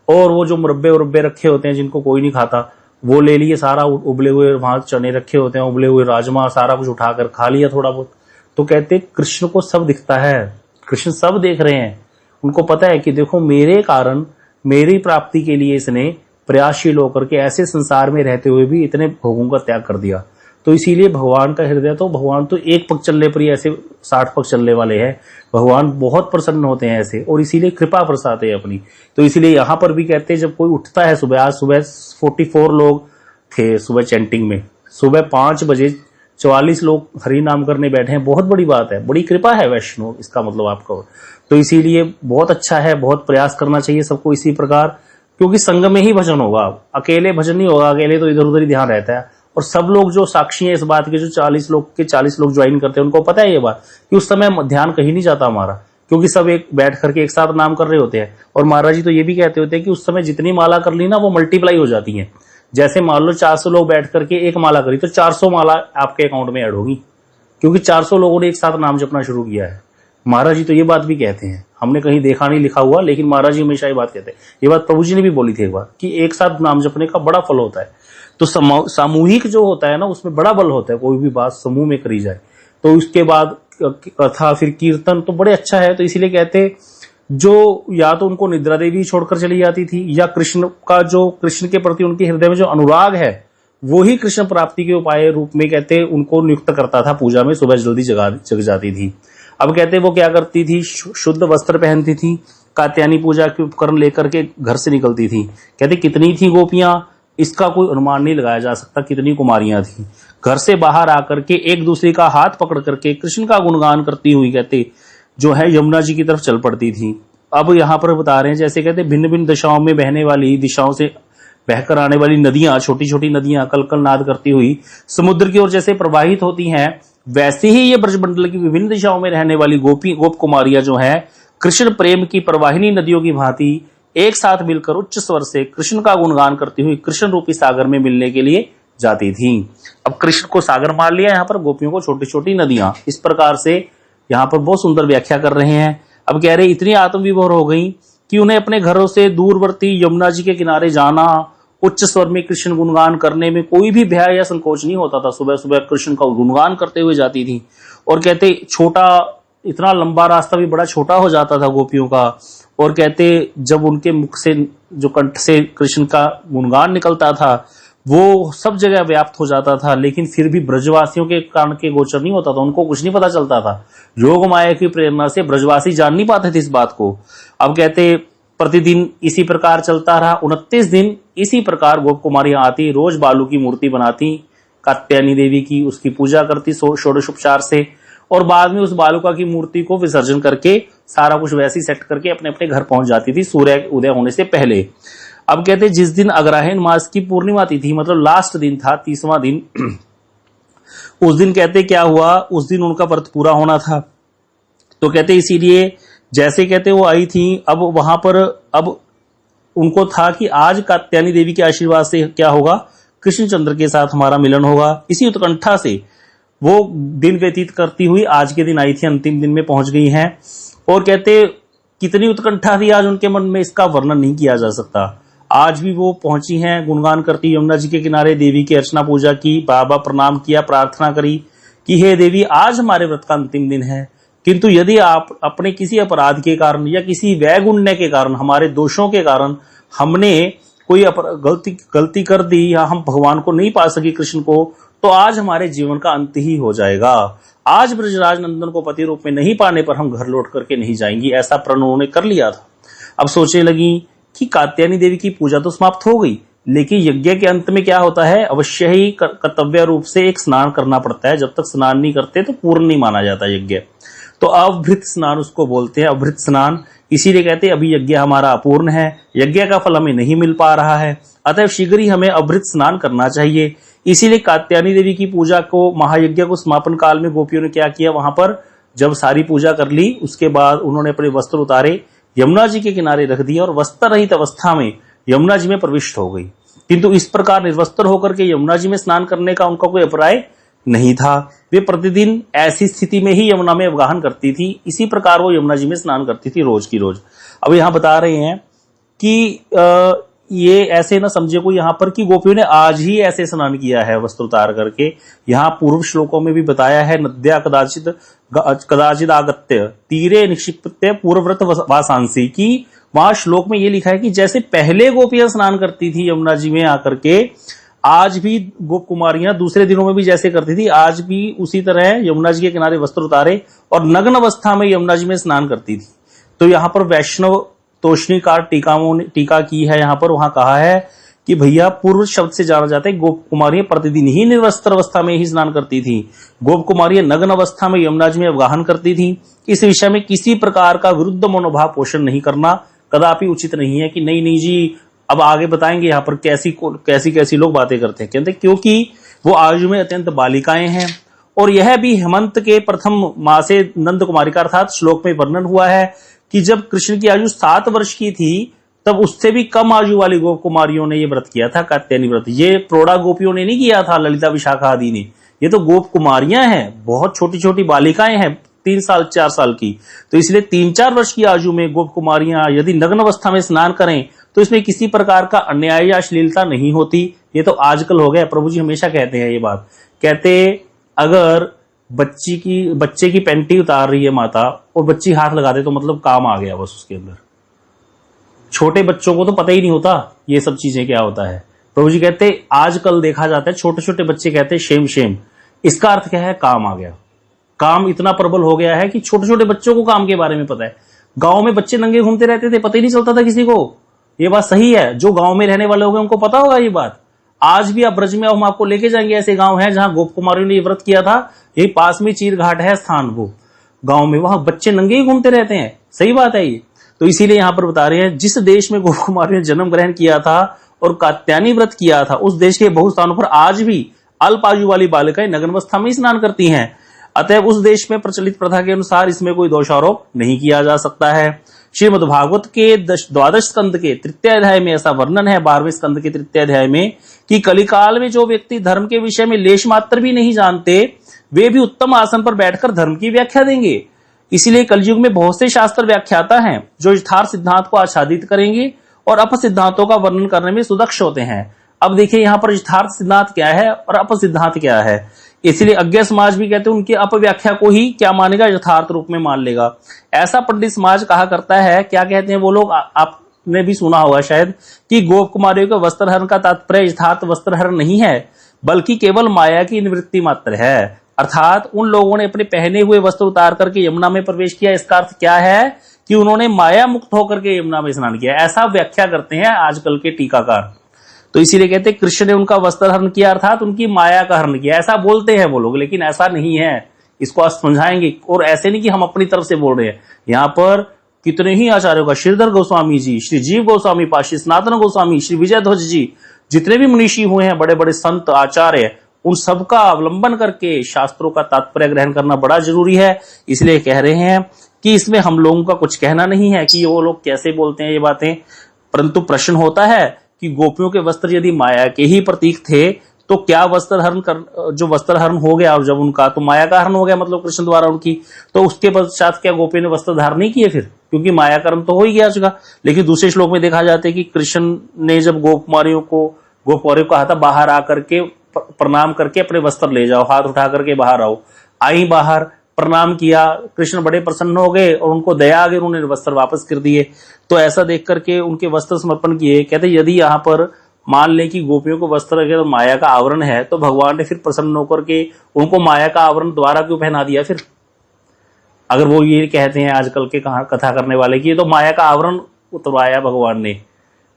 और वो जो मुरब्बे उरब्बे रखे होते हैं जिनको कोई नहीं खाता वो ले लिए, सारा उबले हुए वहां चने रखे होते हैं, उबले हुए राजमा, सारा कुछ उठाकर खा लिया थोड़ा बहुत। तो कहते कृष्ण को सब दिखता है, कृष्ण सब देख रहे हैं, उनको पता है कि देखो मेरे कारण, मेरी प्राप्ति के लिए इसने प्रयासशील होकर के ऐसे संसार में रहते हुए भी इतने भोगों का त्याग कर दिया। तो इसीलिए भगवान का हृदय, तो भगवान तो एक पग चलने पर ही ऐसे 60 पग चलने वाले हैं, भगवान बहुत प्रसन्न होते हैं ऐसे, और इसीलिए कृपा बरसाते हैं अपनी। तो इसीलिए यहां पर भी कहते हैं जब कोई उठता है सुबह, आज सुबह 44 लोग थे सुबह चैंटिंग में, सुबह 5 बजे 44 लोग हरि नाम करने बैठे हैं, बहुत बड़ी बात है, बड़ी कृपा है वैष्णव, इसका मतलब आपका। तो इसीलिए बहुत अच्छा है, बहुत प्रयास करना चाहिए सबको इसी प्रकार, क्योंकि संग में ही भजन होगा, अकेले भजन नहीं होगा, अकेले तो इधर उधर ही ध्यान रहता है। और सब लोग जो साक्षी हैं इस बात के, जो 40 लोग ज्वाइन करते हैं, उनको पता है ये बात कि उस समय ध्यान कहीं नहीं जाता हमारा, क्योंकि सब एक बैठ करके एक साथ नाम कर रहे होते हैं। और महाराज जी तो ये भी कहते होते हैं कि उस समय जितनी माला कर ली ना वो मल्टीप्लाई हो जाती है। जैसे मान लो 400 लोग बैठ करके एक माला करी तो 400 माला आपके अकाउंट में ऐड होगी, क्योंकि 400 लोगों ने एक साथ नाम जपना शुरू किया है। महाराज जी तो ये बात भी कहते हैं, हमने कहीं देखा नहीं लिखा हुआ, लेकिन महाराज जी हमेशा ये बात कहते हैं, ये बात प्रभु जी ने भी बोली थी एक बार, कि एक साथ नाम जपने का बड़ा फल होता है। तो सामूहिक जो होता है ना उसमें बड़ा बल होता है, कोई भी बात समूह में करी जाए। तो उसके बाद कथा, फिर कीर्तन, तो बड़े अच्छा है। तो इसीलिए कहते जो या तो उनको निद्रा देवी छोड़कर चली जाती थी, या कृष्ण का जो, कृष्ण के प्रति उनके हृदय में जो अनुराग है वो ही कृष्ण प्राप्ति के उपाय रूप में कहते उनको नियुक्त करता था पूजा में, सुबह जल्दी जग जाती थी। अब कहते वो क्या करती थी, शुद्ध वस्त्र पहनती थी, कात्यायनी पूजा के उपकरण लेकर के घर से निकलती थी। कहते कितनी थी गोपियां, इसका कोई अनुमान नहीं लगाया जा सकता कितनी कुमारियां थी। घर से बाहर आकर के एक दूसरे का हाथ पकड़ करके कृष्ण का गुणगान करती हुई कहते जो है यमुना जी की तरफ चल पड़ती थी। अब यहाँ पर बता रहे हैं, जैसे कहते भिन्न भिन्न दिशाओं में बहने वाली, दिशाओं से बहकर आने वाली नदियां, छोटी छोटी नदियां कल कल नाद करती हुई समुद्र की ओर जैसे प्रवाहित होती हैं, वैसे ही ये ब्रजमंडल की विभिन्न दिशाओं में रहने वाली गोप कुमारियां जो हैं कृष्ण प्रेम की प्रवाहिनी नदियों की भांति एक साथ मिलकर उच्च स्वर से कृष्ण का गुणगान करती हुई कृष्ण रूपी सागर में मिलने के लिए जाती थी। अब कृष्ण को सागर मान लिया, यहाँ पर गोपियों को छोटी छोटी नदियां, इस प्रकार से यहाँ पर बहुत सुंदर व्याख्या कर रहे हैं। अब कह रहे इतनी आत्मविभोर हो गई कि उन्हें अपने घरों से दूरवर्ती यमुना जी के किनारे जाना, उच्च स्वर में कृष्ण गुणगान करने में कोई भी भय या संकोच नहीं होता था। सुबह सुबह कृष्ण का गुणगान करते हुए जाती थी। और कहते छोटा, इतना लंबा रास्ता भी बड़ा छोटा हो जाता था गोपियों का। और कहते जब उनके मुख से, जो कंठ से कृष्ण का गुणगान निकलता था वो सब जगह व्याप्त हो जाता था, लेकिन फिर भी ब्रजवासियों के कान के गोचर नहीं होता था, उनको कुछ नहीं पता चलता था। योग माया की प्रेरणा से ब्रजवासी जान नहीं पाते थे इस बात को। अब कहते प्रतिदिन इसी प्रकार चलता रहा। 29 दिन इसी प्रकार गोप कुमारियां आती, रोज बालू की मूर्ति बनाती, कात्यायनी देवी की, उसकी पूजा करती षोडशोपचार से, और बाद में उस बालुका की मूर्ति को विसर्जन करके सारा कुछ वैसे ही सेट करके अपने अपने घर पहुंच जाती थी सूर्य उदय होने से पहले। अब कहते जिस दिन अग्रहायण मास की पूर्णिमा तिथि, मतलब लास्ट दिन था, 30वां दिन, उस दिन कहते क्या हुआ, उस दिन उनका व्रत पूरा होना था। तो कहते इसीलिए जैसे कहते वो आई थी, अब वहां पर अब उनको था कि आज कात्यायनी देवी के आशीर्वाद से क्या होगा, कृष्णचंद्र के साथ हमारा मिलन होगा। इसी उत्कंठा से वो दिन व्यतीत करती हुई आज के दिन आई थी, अंतिम दिन में पहुंच गई हैं। और कहते कितनी उत्कंठा थी आज उनके मन में, इसका वर्णन नहीं किया जा सकता। आज भी वो पहुंची हैं, गुणगान करती यमुना जी के किनारे देवी की अर्चना पूजा की, बाबा प्रणाम किया, प्रार्थना करी कि हे देवी आज हमारे व्रत का अंतिम दिन है, किंतु यदि आप अपने किसी अपराध के कारण या किसी वैगुण्य के कारण, हमारे दोषों के कारण हमने कोई गलती कर दी या हम भगवान को नहीं पा सके, कृष्ण को, तो आज हमारे जीवन का अंत ही हो जाएगा। आज ब्रजराज नंदन को पति रूप में नहीं पाने पर हम घर लौट करके नहीं जाएंगी, ऐसा प्रण उन्होंने कर लिया था। अब सोचने लगी कि कात्यायनी देवी की पूजा तो समाप्त हो गई, लेकिन यज्ञ के अंत में क्या होता है, अवश्य ही कर्तव्य रूप से एक स्नान करना पड़ता है। जब तक स्नान नहीं करते तो पूर्ण नहीं माना जाता यज्ञ। तो अभृत स्नान उसको बोलते हैं, अभृत स्नान। इसीलिए कहते हैं अभी यज्ञ हमारा अपूर्ण है, यज्ञ का फल हमें नहीं मिल पा रहा है, अतः शीघ्र ही हमें अभृत स्नान करना चाहिए। इसीलिए कात्यायनी देवी की पूजा को, महायज्ञ को समापन काल में गोपियों ने क्या किया, वहां पर जब सारी पूजा कर ली उसके बाद उन्होंने अपने वस्त्र उतारे, यमुना जी के किनारे रख दिया और वस्त्र रहित अवस्था में यमुना जी में प्रविष्ट हो गई। किंतु इस प्रकार निर्वस्त्र होकर के यमुना जी में स्नान करने का उनका कोई अभिप्राय नहीं था। वे प्रतिदिन ऐसी स्थिति में ही यमुना में अवगाहन करती थी, इसी प्रकार वो यमुना जी में स्नान करती थी रोज की रोज। अब यहां बता रहे हैं कि ये ऐसे ना समझे को यहां पर कि गोपियों ने आज ही ऐसे स्नान किया है वस्त्र उतार करके। यहां पूर्व श्लोकों में भी बताया है, नद्या कदाचित आगत्य तीरे निक्षिप्य पूर्वव्रत वासांसी, की वहां श्लोक में ये लिखा है कि जैसे पहले गोपियां स्नान करती थी यमुना जी में आकर के, आज भी गोप कुमारियां दूसरे दिनों में भी जैसे करती थी, आज भी उसी तरह यमुना जी के किनारे वस्त्र उतारे और नग्न अवस्था में यमुना जी में स्नान करती थी। तो यहाँ पर वैष्णव तोषणीकार टीका की है, यहाँ पर वहां कहा है कि भैया पूर्व शब्द से जाना जाता है गोप कुमारियां प्रतिदिन ही निर्वस्त्र अवस्था में ही स्नान करती थी, गोप कुमारियां नग्न अवस्था में यमुना जी में अवगाहन करती थी। इस विषय में किसी प्रकार का विरुद्ध मनोभाव पोषण नहीं करना कदापि उचित नहीं है कि नहीं नहीं जी। अब आगे बताएंगे यहाँ पर कैसी लोग बातें करते हैं। कहते क्योंकि वो आयु में अत्यंत बालिकाएं हैं, और यह भी हेमंत के प्रथम माह से नंद कुमारी का अर्थात श्लोक में वर्णन हुआ है कि जब कृष्ण की आयु 7 वर्ष की थी तब उससे भी कम आयु वाली गोप कुमारियों ने ये व्रत किया था, कात्यायनी व्रत। ये प्रौढ़ा गोपियों ने नहीं किया था, ललिता विशाखा आदि ने। ये तो गोप कुमारियां हैं, बहुत छोटी छोटी बालिकाएं हैं, 3 साल 4 साल की। तो इसलिए 3-4 वर्ष की आयु में गोप कुमारियां यदि नग्न अवस्था में स्नान करें तो इसमें किसी प्रकार का अन्याय या अश्लीलता नहीं होती। ये तो आजकल हो गया। प्रभु जी हमेशा कहते हैं ये बात, कहते अगर बच्चे की पैंटी उतार रही है माता और बच्ची हाथ लगा दे तो मतलब काम आ गया बस उसके अंदर। छोटे बच्चों को तो पता ही नहीं होता ये सब चीजें क्या होता है। प्रभु जी कहते आजकल देखा जाता है छोटे छोटे बच्चे कहते हैं शेम। इसका अर्थ क्या है, काम आ गया। काम इतना प्रबल हो गया है कि छोटे छोटे बच्चों को काम के बारे में पता है। गांव में बच्चे नंगे घूमते रहते थे, पता ही नहीं चलता था किसी को। ये बात सही है, जो गांव में रहने वाले होंगे उनको पता होगा ये बात। आज भी आप ब्रज में हम आपको लेके जाएंगे, ऐसे गांव है जहां गोप कुमारियों ने ये व्रत किया था। यही पास में चीर घाट है स्थान, वो गांव में, वहां बच्चे नंगे ही घूमते रहते हैं। सही बात है ये। तो इसीलिए यहां पर बता रहे हैं जिस देश में गोप कुमारियों ने जन्म ग्रहण किया था और कात्यायनी व्रत किया था, उस देश के बहु स्थानों पर आज भी अल्प आयु वाली बालिकाएं नग्न अवस्था में स्नान करती हैं। अतः उस देश में प्रचलित प्रथा के अनुसार इसमें कोई दोषारोप नहीं किया जा सकता है। श्रीमद् भागवत के 12 स्कंद के 3 अध्याय में ऐसा वर्णन है, 12वें स्कंद के 3 अध्याय में, कि कलिकाल में जो व्यक्ति धर्म के विषय में लेश मात्र भी नहीं जानते, वे भी उत्तम आसन पर बैठकर धर्म की व्याख्या देंगे। इसीलिए कलयुग में बहुत से शास्त्र व्याख्याता हैं जो यथार्थ सिद्धांत को आच्छादित करेंगे और अप सिद्धांतों का वर्णन करने में सुदक्ष होते हैं। अब देखिए यहाँ पर यथार्थ सिद्धांत क्या है और अप सिद्धांत क्या है। इसलिए अज्ञ समाज भी कहते हैं उनकी अपव्याख्या को ही क्या मानेगा, यथार्थ रूप में मान लेगा। ऐसा पंडित समाज कहा करता है, क्या कहते हैं वो लोग, आपने भी सुना होगा शायद, कि गोप कुमारियों के वस्त्रहरण का तात्पर्य यथार्थ वस्त्रहरण नहीं है, बल्कि केवल माया की निवृत्ति मात्र है। अर्थात उन लोगों ने अपने पहने हुए वस्त्र उतार करके यमुना में प्रवेश किया। इसका अर्थ क्या है कि उन्होंने माया मुक्त होकर के यमुना में स्नान किया। ऐसा व्याख्या करते हैं आजकल के टीकाकार। तो इसीलिए कहते हैं कृष्ण ने उनका वस्त्र हरण किया, अर्थात उनकी माया का हरण किया। ऐसा बोलते हैं वो लोग, लेकिन ऐसा नहीं है। इसको आप समझाएंगे, और ऐसे नहीं कि हम अपनी तरफ से बोल रहे हैं। यहाँ पर कितने ही आचार्यों का, श्रीधर गोस्वामी जी, श्री जीव गोस्वामी पाशी, सनातन गोस्वामी, श्री विजय ध्वज जी, जितने भी मनीषी हुए हैं, बड़े बड़े संत आचार्य, उन सबका अवलंबन करके शास्त्रों का तात्पर्य ग्रहण करना बड़ा जरूरी है। इसलिए कह रहे हैं कि इसमें हम लोगों का कुछ कहना नहीं है कि वो लोग कैसे बोलते हैं ये बातें, परंतु प्रश्न होता है कि गोपियों के वस्त्र यदि माया के ही प्रतीक थे तो क्या जो वस्त्र हरण हो गया और जब उनका, तो माया का हरण हो गया मतलब कृष्ण द्वारा उनकी, तो उसके पश्चात क्या गोपी ने वस्त्र धारण नहीं किए फिर, क्योंकि माया कर्म तो हो ही गया उसका। लेकिन दूसरे श्लोक में देखा जाता है कि कृष्ण ने जब गोपकुमारियों को कहा था बाहर आकर के प्रणाम करके अपने वस्त्र ले जाओ, हाथ उठा करके बाहर आओ, आई बाहर, प्रणाम किया, कृष्ण बड़े प्रसन्न हो गए और उनको दया आ गई, उन्होंने वस्त्र वापस कर दिए। तो ऐसा देख करके उनके वस्त्र समर्पण किए। कहते यदि यहाँ पर मान ले कि गोपियों को वस्त्र अगर माया का आवरण है, तो भगवान ने फिर प्रसन्न होकर के उनको माया का आवरण द्वारा क्यों पहना दिया फिर? अगर वो ये कहते हैं आजकल के कथा करने वाले कि ये तो माया का आवरण उतरवाया भगवान ने,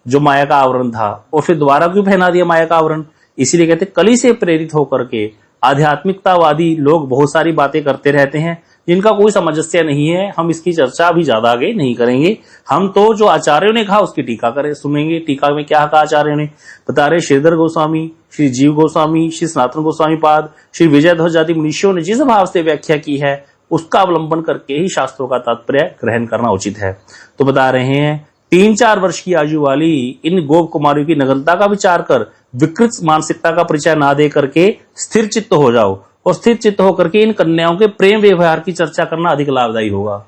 जो माया का आवरण था, और फिर दोबारा क्यों पहना दिया माया का आवरण? इसीलिए कहते कली से प्रेरित होकर के आध्यात्मिकतावादी लोग बहुत सारी बातें करते रहते हैं जिनका कोई सामंजस्य नहीं है। हम इसकी चर्चा अभी ज्यादा आगे नहीं करेंगे। हम तो जो आचार्यों ने कहा उसकी टीका करें, सुनेंगे। टीका में क्या कहा आचार्यों ने, बता रहे श्रीधर गोस्वामी, श्री जीव गोस्वामी, श्री सनातन गोस्वामी पाद, श्री विजय ध्वज आदि मुनीषियों ने जिस भाव से व्याख्या की है उसका अवलंबन करके ही शास्त्रों का तात्पर्य ग्रहण करना उचित है। तो बता रहे हैं 3-4 वर्ष की आयु वाली इन गोप कुमारियों की नग्नता का विचार कर विकृत मानसिकता का परिचय ना दे करके स्थिर चित्त हो जाओ, और स्थिर चित्त होकर के इन कन्याओं के प्रेम व्यवहार की चर्चा करना अधिक लाभदायी होगा।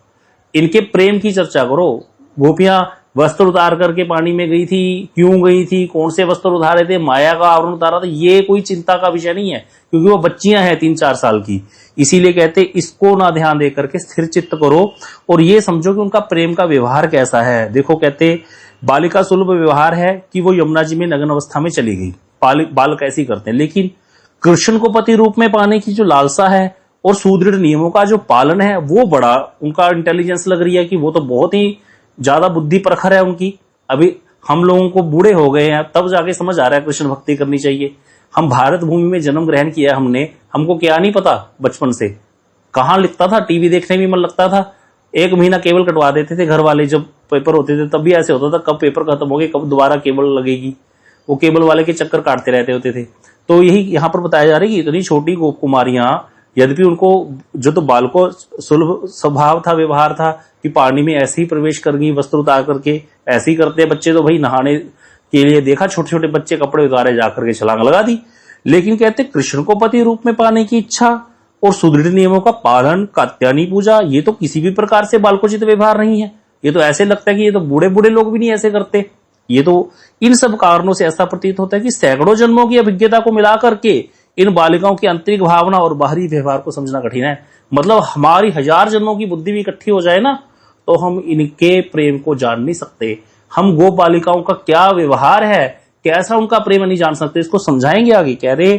इनके प्रेम की चर्चा करो। गोपियां वस्त्र उतार करके पानी में गई थी, क्यों गई थी, कौन से वस्त्र उतारे थे, माया का आवरण उतारा था, ये कोई चिंता का विषय नहीं है, क्योंकि वो बच्चियां हैं 3-4 साल की। इसीलिए कहते इसको ना ध्यान दे करके स्थिर चित्त करो और ये समझो कि उनका प्रेम का व्यवहार कैसा है। देखो कहते बालिका सुलभ व्यवहार है कि वो यमुना जी में नग्न अवस्था में चली गई, बालक ऐसी करते हैं, लेकिन कृष्ण को पति रूप में पाने की जो लालसा है और सुदृढ़ नियमों का जो पालन है वो बड़ा उनका इंटेलिजेंस लग रही है कि वो तो बहुत ही ज्यादा बुद्धि प्रखर है उनकी। अभी हम लोगों को बूढ़े हो गए हैं तब जाके समझ आ रहा है कृष्ण भक्ति करनी चाहिए। हम भारत भूमि में जन्म ग्रहण किया हमने, हमको क्या नहीं पता बचपन से, कहाँ लिखता था, टीवी देखने में मन लगता था, 1 महीना केबल कटवा देते थे घर वाले, जब पेपर होते थे तब भी ऐसे होता था कब पेपर खत्म हो गए कब दोबारा केबल लगेगी, वो केबल वाले के चक्कर काटते रहते होते थे। तो यही यहाँ पर बताया जा रहा है कि इतनी छोटी गोप कुमारियां, यद्यपि उनको जो तो बालकों सुलभ स्वभाव था, व्यवहार था कि पानी में ऐसे ही प्रवेश कर गई वस्त्र उतार करके, ऐसे ही करते बच्चे तो भाई नहाने के लिए देखा छोटे छोटे बच्चे कपड़े उतारे जाकर के छलांग लगा दी। लेकिन कहते कृष्ण को पति रूप में पाने की इच्छा और सुदृढ़ नियमों का पालन, कात्यायनी पूजा, ये तो किसी भी प्रकार से बालकोचित व्यवहार नहीं है। ये तो ऐसे लगता है कि ये तो बूढ़े बूढ़े लोग भी नहीं ऐसे करते। ये तो इन सब कारणों से ऐसा प्रतीत होता है कि सैकड़ों जन्मों की अभिज्ञता को मिला करके इन बालिकाओं की आंतरिक भावना और बाहरी व्यवहार को समझना कठिन है। मतलब हमारी 1000 जन्मों की बुद्धि भी इकट्ठी हो जाए ना तो हम इनके प्रेम को जान नहीं सकते। हम गोप बालिकाओं का क्या व्यवहार है, कैसा उनका प्रेम नहीं जान सकते। इसको समझाएंगे आगे। कह रहे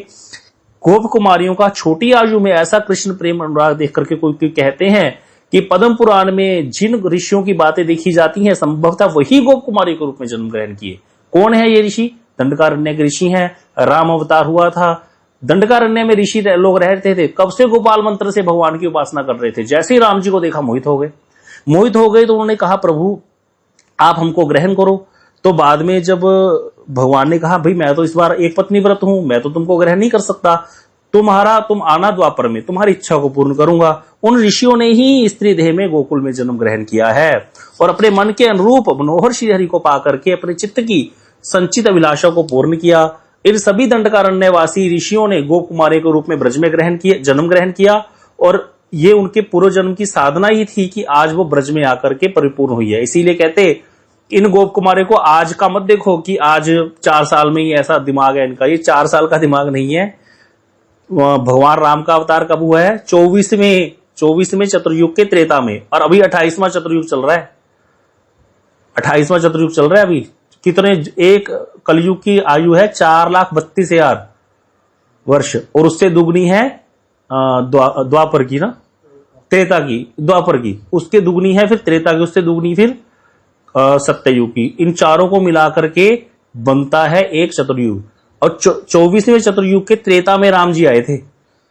गोप कुमारियों का छोटी आयु में ऐसा कृष्ण प्रेम अनुराग देख करके कोई कहते हैं कि पद्म पुराण में जिन ऋषियों की बातें देखी जाती हैं संभवतः वही गोप कुमारी के रूप में जन्म ग्रहण किए। कौन है ये ऋषि? दंडकारण्य के ऋषि हैं। राम अवतार हुआ था, दंडकारण्य में ऋषि लोग रहते थे, कब से गोपाल मंत्र से भगवान की उपासना कर रहे थे। जैसे ही राम जी को देखा मोहित हो गए तो उन्होंने कहा प्रभु आप हमको ग्रहण करो। तो बाद में जब भगवान ने कहा भाई मैं तो इस बार एक पत्नी व्रत हूं, मैं तो तुमको ग्रहण नहीं कर सकता, तुम आना द्वापर में, तुम्हारी इच्छा को पूर्ण करूंगा। उन ऋषियों ने ही स्त्री देह में गोकुल में जन्म ग्रहण किया है और अपने मन के अनुरूप मनोहर श्रीहरि को पा करके अपने चित्त की संचित अभिलाषा को पूर्ण किया। इन सभी दंडकारण्यवासी ऋषियों ने गोप कुमारी के रूप में ब्रज में जन्म ग्रहण किया और ये उनके पूर्व जन्म की साधना ही थी कि आज वो ब्रज में आकर के परिपूर्ण हुई है। इसीलिए कहते इन गोप कुमारी को आज का मत देखो कि आज 4 साल में ही ऐसा दिमाग है इनका। ये 4 साल का दिमाग नहीं है। भगवान राम का अवतार कब हुआ है? 24वें चतुर्युग के त्रेता में, और अभी 28वां चतुर्युग चल रहा है। 28वां चतुर्युग चल रहा है अभी। कितने एक कलयुग की आयु है 4,32,000 वर्ष और उससे दुगनी है द्वापर की ना, त्रेता की, द्वापर की उसके दुगनी है, फिर त्रेता की उससे दुगनी, फिर सत्ययुग की। इन चारों को मिलाकर के बनता है एक चतुर्युग। और 24वें चतुर्युग के त्रेता में राम जी आए थे।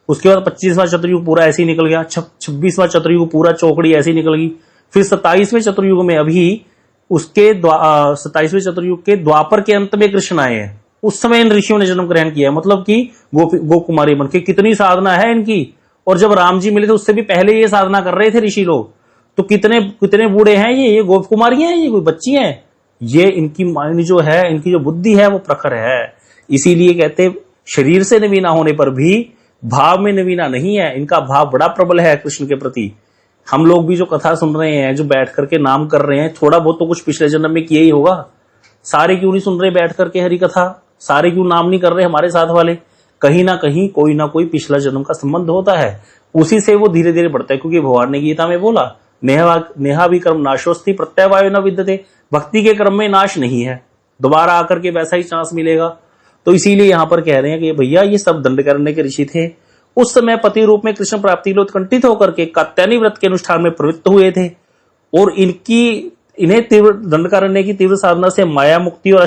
उसके बाद 25वां चतुर्युग पूरा ऐसे ही निकल गया, 26वां चतुर्युग पूरा चौकड़ी ऐसी निकल गई। फिर 27वें चतुर्युग में अभी उसके 27वें चतुर्युग के द्वापर के अंत में कृष्ण आए हैं। उस समय इन ऋषियों ने जन्म ग्रहण किया। मतलब कि गोप कुमारी बन के कितनी साधना है इनकी। और जब राम जी मिले थे उससे भी पहले ये साधना कर रहे थे ऋषि लोग। तो कितने बूढ़े हैं ये गोप कुमारियां हैं, ये कोई बच्ची हैं। ये इनकी माइंड जो है, इनकी जो बुद्धि है वो प्रखर है। इसीलिए कहते शरीर से नवीना होने पर भी भाव में नवीना नहीं है। इनका भाव बड़ा प्रबल है कृष्ण के प्रति। हम लोग भी जो कथा सुन रहे हैं, जो बैठ करके नाम कर रहे हैं, थोड़ा बहुत तो कुछ पिछले जन्म में किया ही होगा। सारे क्यों नहीं सुन रहे बैठ करके हरि कथा? सारे क्यों नाम नहीं कर रहे हमारे साथ वाले? कहीं ना कहीं कोई ना कोई पिछला जन्म का संबंध होता है, उसी से वो धीरे धीरे बढ़ता है। क्योंकि भगवान ने गीता में बोला, नेहा भी कर्म नाशोस्ति प्रत्यवायो न विद्यते। भक्ति के क्रम में नाश नहीं है, दोबारा आकर के वैसा ही चांस मिलेगा। तो इसीलिए यहां पर कह रहे हैं कि भैया ये सब दंड करने के ऋषि थे। उस समय पति रूप में कृष्ण प्राप्ति के लिए उत्कंठित होकर के कात्यायनी व्रत के अनुष्ठान में प्रवृत्त हुए थे, और इन्हें तीव्र दंडकारण्य की तीव्र साधना से माया मुक्ति और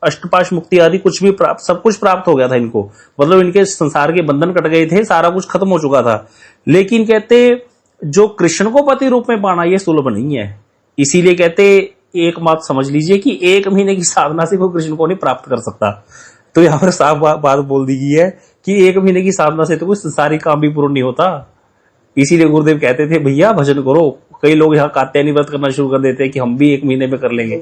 अष्टपाश मुक्ति आदि कुछ भी सब कुछ प्राप्त हो गया था इनको। मतलब इनके संसार के बंधन कट गए थे, सारा कुछ खत्म हो चुका था। लेकिन कहते जो कृष्ण को पति रूप में पाना ये सुलभ नहीं है। इसीलिए कहते एक बात समझ लीजिए कि 1 महीने की साधना से कोई कृष्ण को नहीं प्राप्त कर सकता। तो यहां पर साफ बात बोल दी गई है कि 1 महीने की साधना से तो कोई संसारिक काम भी पूर्ण नहीं होता। इसीलिए गुरुदेव कहते थे भैया भजन करो। कई लोग यहाँ कात्यायनी व्रत करना शुरू कर देते हैं कि हम भी 1 महीने में कर लेंगे।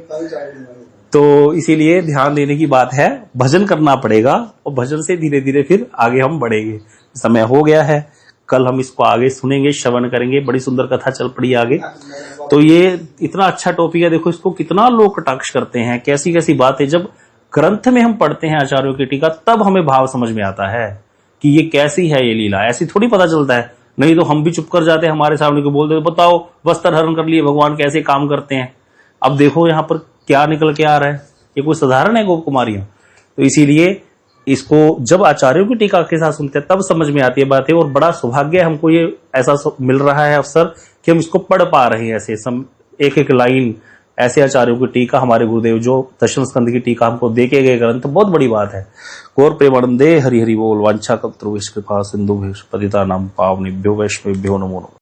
तो इसीलिए ध्यान देने की बात है, भजन करना पड़ेगा और भजन से धीरे धीरे फिर आगे हम बढ़ेंगे। समय हो गया है, कल हम इसको आगे सुनेंगे, श्रवण करेंगे। बड़ी सुंदर कथा चल पड़ी आगे। तो ये इतना अच्छा टॉपिक है, देखो इसको कितना लोग कटाक्ष करते हैं, कैसी कैसी बातें। जब ग्रंथ में हम पढ़ते हैं आचार्यों की टीका, तब हमें भाव समझ में आता है कि ये कैसी है ये लीला। ऐसी थोड़ी पता चलता है, नहीं तो हम भी चुप कर जाते हैं, हमारे सामने को बोलते बताओ वस्त्र हरण कर लिए भगवान कैसे काम करते हैं। अब देखो यहाँ पर क्या निकल के आ रहा है, ये कोई साधारण है गोप कुमारियां। तो इसीलिए इसको जब आचार्यों की टीका के साथ सुनते हैं तब समझ में आती है बातें। और बड़ा सौभाग्य हमको ये ऐसा मिल रहा है अवसर कि हम इसको पढ़ पा रहे हैं, ऐसे एक एक लाइन ऐसे आचार्यों की टीका, हमारे गुरुदेव जो दशम स्कंद की टीका हमको देके गए ग्रंथ, बहुत बड़ी बात है। गौर प्रेमानंदे हरि हरि बोल। वांछा कल्पतरुभ्यश्च कृपा सिंधुभ्यश्च पतितानां पावनेभ्यो वैष्णवेभ्यो नमो नमः।